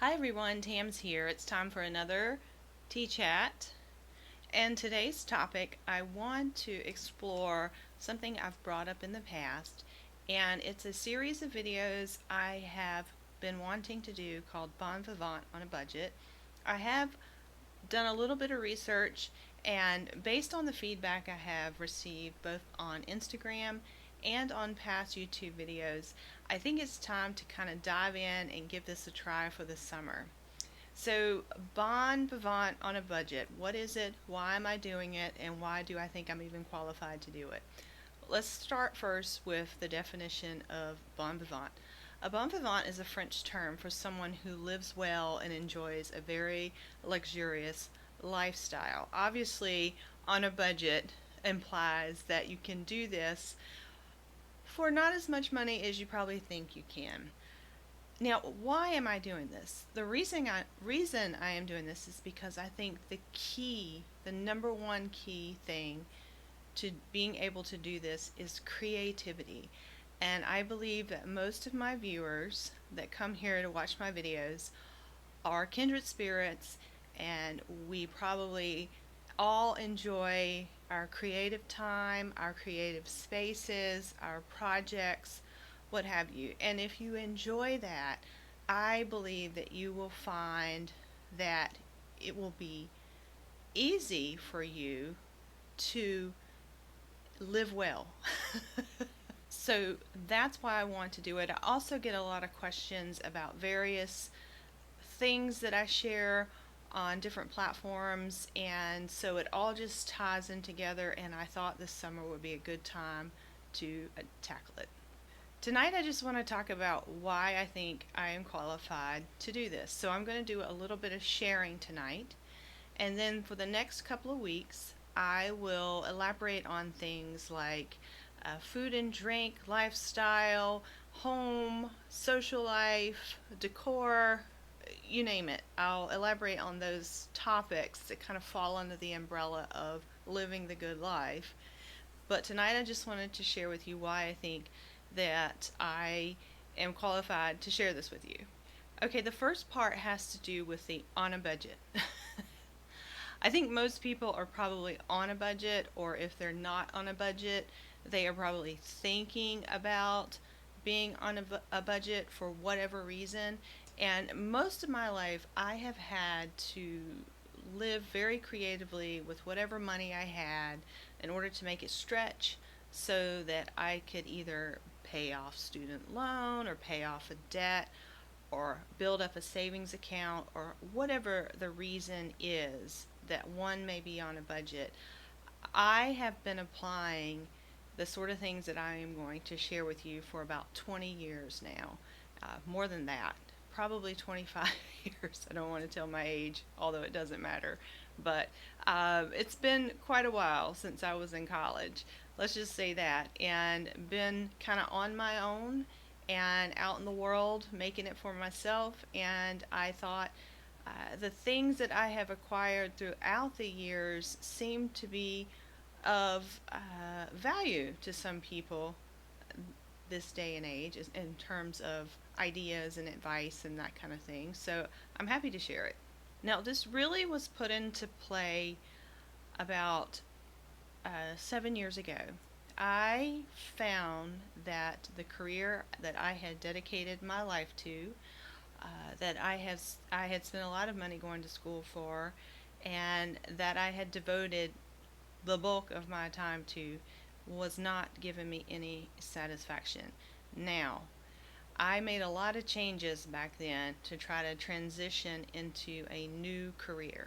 Hi everyone, Tam's here. It's time for another tea chat. And today's topic, I want to explore something I've brought up in the past. And it's a series of videos I have been wanting to do called Bon Vivant on a Budget. I have done a little bit of research, and based on the feedback I have received both on Instagram and on past YouTube videos, I think it's time to kind of dive in and give this a try for the summer. So, Bon Vivant on a Budget. What is it? Why am I doing it? And why do I think I'm even qualified to do it? Let's start first with the definition of Bon Vivant. A bon vivant is a French term for someone who lives well and enjoys a very luxurious lifestyle. Obviously, on a budget implies that you can do this for not as much money as you probably think you can. Now, why am I doing this? The reason I am doing this is because I think the number one key thing to being able to do this is creativity. And I believe that most of my viewers that come here to watch my videos are kindred spirits, and we probably all enjoy our creative time, our creative spaces, our projects, what have you. And if you enjoy that, I believe that you will find that it will be easy for you to live well. So that's why I want to do it. I also get a lot of questions about various things that I share on different platforms, and so it all just ties in together, and I thought this summer would be a good time to tackle it. Tonight I just want to talk about why I think I am qualified to do this. So I'm going to do a little bit of sharing tonight, and then for the next couple of weeks I will elaborate on things like food and drink, lifestyle, home, social life, decor, you name it. I'll elaborate on those topics that kind of fall under the umbrella of living the good life. But tonight I just wanted to share with you why I think that I am qualified to share this with you. Okay, the first part has to do with the on a budget. I think most people are probably on a budget, or if they're not on a budget, they are probably thinking about being on a budget for whatever reason. And most of my life, I have had to live very creatively with whatever money I had in order to make it stretch so that I could either pay off student loan or pay off a debt or build up a savings account, or whatever the reason is that one may be on a budget. I have been applying the sort of things that I am going to share with you for about 20 years now. More than that, probably 25 years. I don't want to tell my age, although it doesn't matter. But it's been quite a while since I was in college. Let's just say that. And been kind of on my own and out in the world making it for myself. And I thought the things that I have acquired throughout the years seem to be of value to some people this day and age in terms of ideas and advice and that kind of thing. So I'm happy to share it. Now, this really was put into play about 7 years ago. I found that the career that I had dedicated my life to, that I had spent a lot of money going to school for, and that I had devoted the bulk of my time to, was not giving me any satisfaction. Now, I made a lot of changes back then to try to transition into a new career.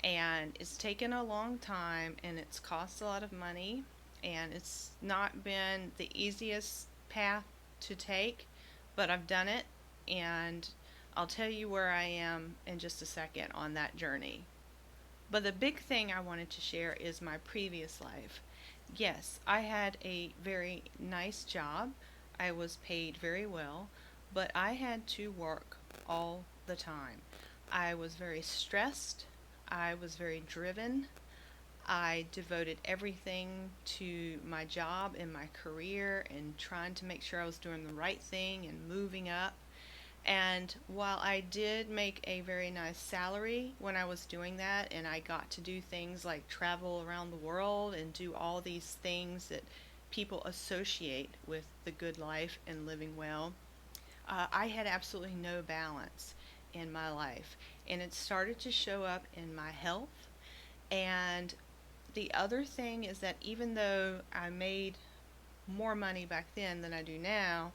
And it's taken a long time, and it's cost a lot of money, and it's not been the easiest path to take, but I've done it, and I'll tell you where I am in just a second on that journey. But the big thing I wanted to share is my previous life. Yes, I had a very nice job. I was paid very well, but I had to work all the time. I was very stressed. I was very driven. I devoted everything to my job and my career and trying to make sure I was doing the right thing and moving up. And while I did make a very nice salary when I was doing that, and I got to do things like travel around the world and do all these things that people associate with the good life and living well, I had absolutely no balance in my life. And it started to show up in my health. And the other thing is that even though I made more money back then than I do now,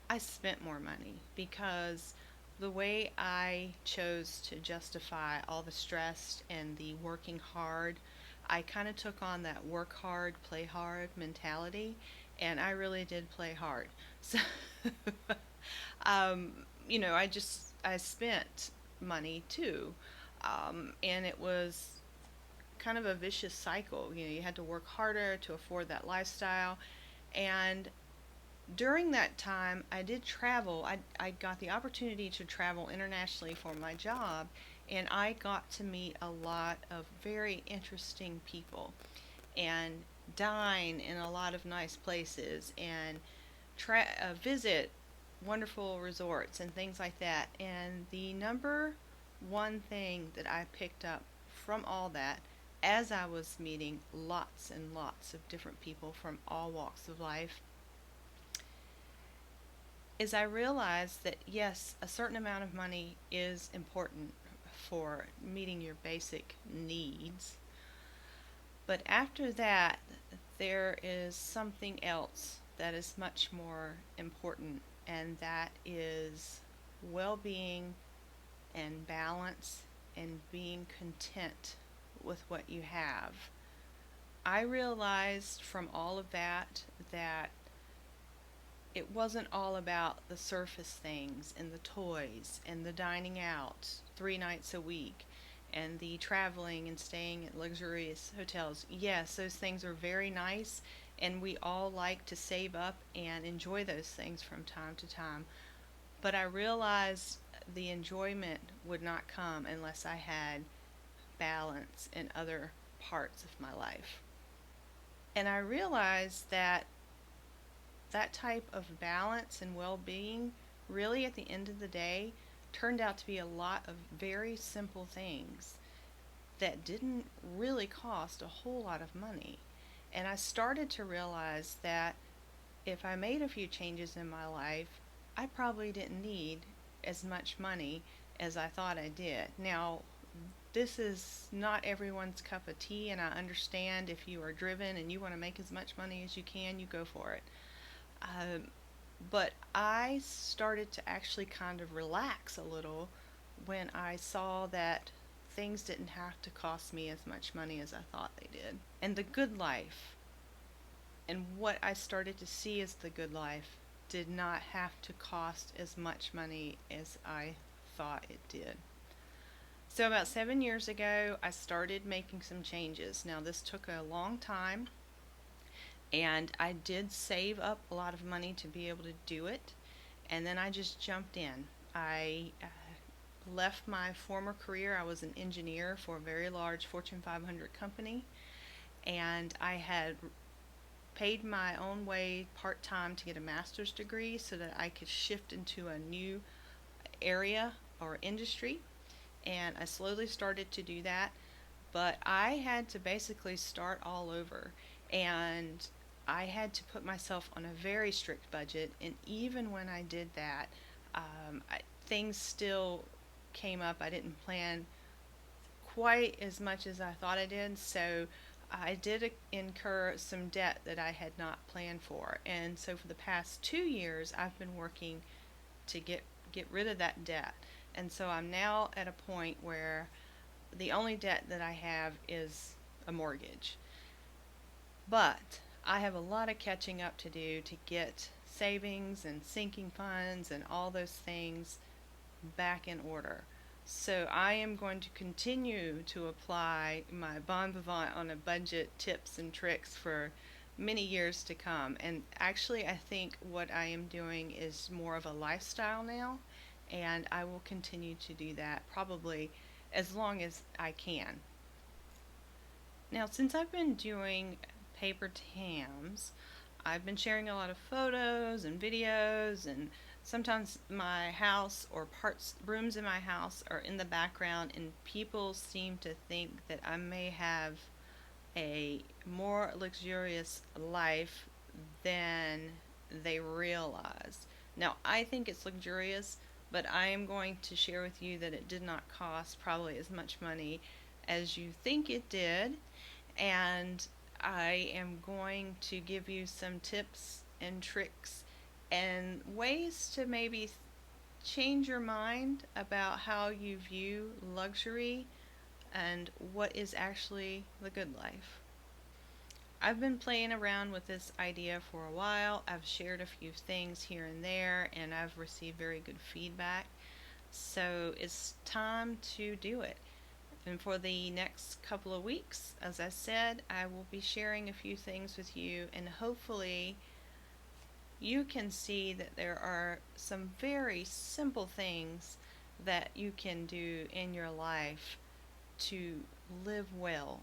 I spent more money because the way I chose to justify all the stress and the working hard, I kind of took on that work hard, play hard mentality, and I really did play hard. So, um, I spent money too, and it was kind of a vicious cycle. You had to work harder to afford that lifestyle, and during that time, I did travel. I got the opportunity to travel internationally for my job, and I got to meet a lot of very interesting people and dine in a lot of nice places and visit wonderful resorts and things like that. And the number one thing that I picked up from all that, as I was meeting lots and lots of different people from all walks of life, is I realized that yes, a certain amount of money is important for meeting your basic needs, but after that, there is something else that is much more important, and that is well being and balance and being content with what you have. I realized from all of that it wasn't all about the surface things and the toys and the dining out 3 nights a week and the traveling and staying at luxurious hotels. Yes, those things are very nice, and we all like to save up and enjoy those things from time to time. But I realized the enjoyment would not come unless I had balance in other parts of my life. And I realized that that type of balance and well being really, at the end of the day, turned out to be a lot of very simple things that didn't really cost a whole lot of money. And I started to realize that if I made a few changes in my life, I probably didn't need as much money as I thought I did. Now, this is not everyone's cup of tea, and I understand if you are driven and you want to make as much money as you can, you go for it. Um, but I started to actually kind of relax a little when I saw that things didn't have to cost me as much money as I thought they did. And the good life, and what I started to see as the good life, did not have to cost as much money as I thought it did. So, about 7 years ago, I started making some changes. Now, this took a long time, and I did save up a lot of money to be able to do it. And then I just jumped in. I left my former career. I was an engineer for a very large Fortune 500 company, and I had paid my own way part time to get a master's degree so that I could shift into a new area or industry. And I slowly started to do that, but I had to basically start all over. And I had to put myself on a very strict budget, and even when I did that, things still came up. I didn't plan quite as much as I thought I did, so I did incur some debt that I had not planned for. And so for the past 2 years, I've been working to get rid of that debt. And so I'm now at a point where the only debt that I have is a mortgage. But I have a lot of catching up to do to get savings and sinking funds and all those things back in order. So I am going to continue to apply my Bon Vivant on a budget tips and tricks for many years to come. And actually, I think what I am doing is more of a lifestyle now, and I will continue to do that probably as long as I can. Now, since I've been doing paper tams, I've been sharing a lot of photos and videos and sometimes my house or rooms in my house are in the background, and people seem to think that I may have a more luxurious life than they realize. Now, I think it's luxurious, but I am going to share with you that it did not cost probably as much money as you think it did, and I am going to give you some tips and tricks and ways to maybe change your mind about how you view luxury and what is actually the good life. I've been playing around with this idea for a while. I've shared a few things here and there, and I've received very good feedback. So it's time to do it. And for the next couple of weeks, as I said, I will be sharing a few things with you, and hopefully you can see that there are some very simple things that you can do in your life to live well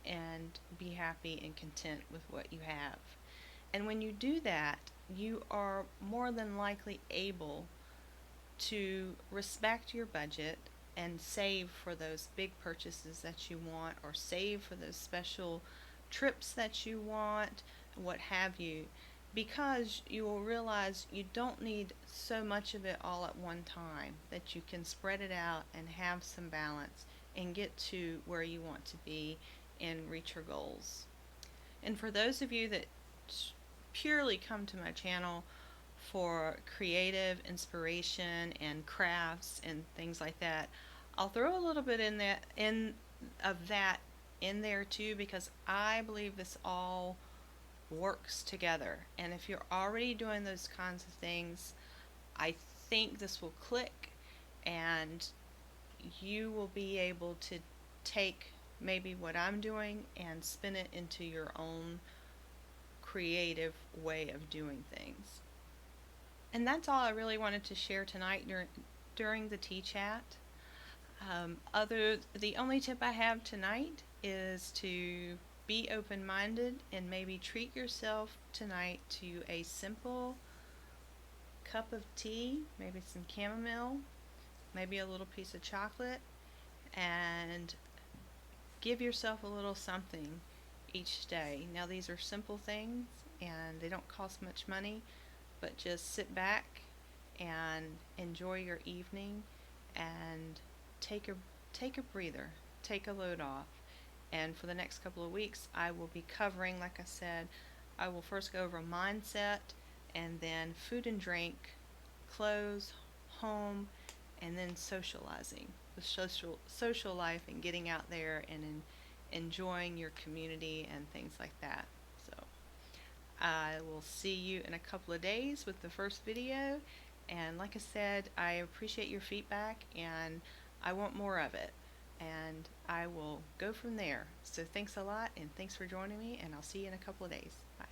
and be happy and content with what you have. And when you do that, you are more than likely able to respect your budget and save for those big purchases that you want, or save for those special trips that you want, what have you, because you will realize you don't need so much of it all at one time, that you can spread it out and have some balance and get to where you want to be and reach your goals. And for those of you that purely come to my channel for creative inspiration and crafts and things like that, I'll throw a little bit of that in there too, because I believe this all works together. And if you're already doing those kinds of things, I think this will click, and you will be able to take maybe what I'm doing and spin it into your own creative way of doing things. And that's all I really wanted to share tonight during the tea chat. The only tip I have tonight is to be open-minded and maybe treat yourself tonight to a simple cup of tea, maybe some chamomile, maybe a little piece of chocolate, and give yourself a little something each day. Now, these are simple things and they don't cost much money, but just sit back and enjoy your evening and take a breather, take a load off. And for the next couple of weeks, I will be covering, like I said, I will first go over mindset, and then food and drink, clothes, home, and then socializing, the social life, and getting out there and enjoying your community and things like that. So I will see you in a couple of days with the first video. And like I said, I appreciate your feedback and I want more of it. And I will go from there. So thanks a lot, and thanks for joining me, and I'll see you in a couple of days. Bye.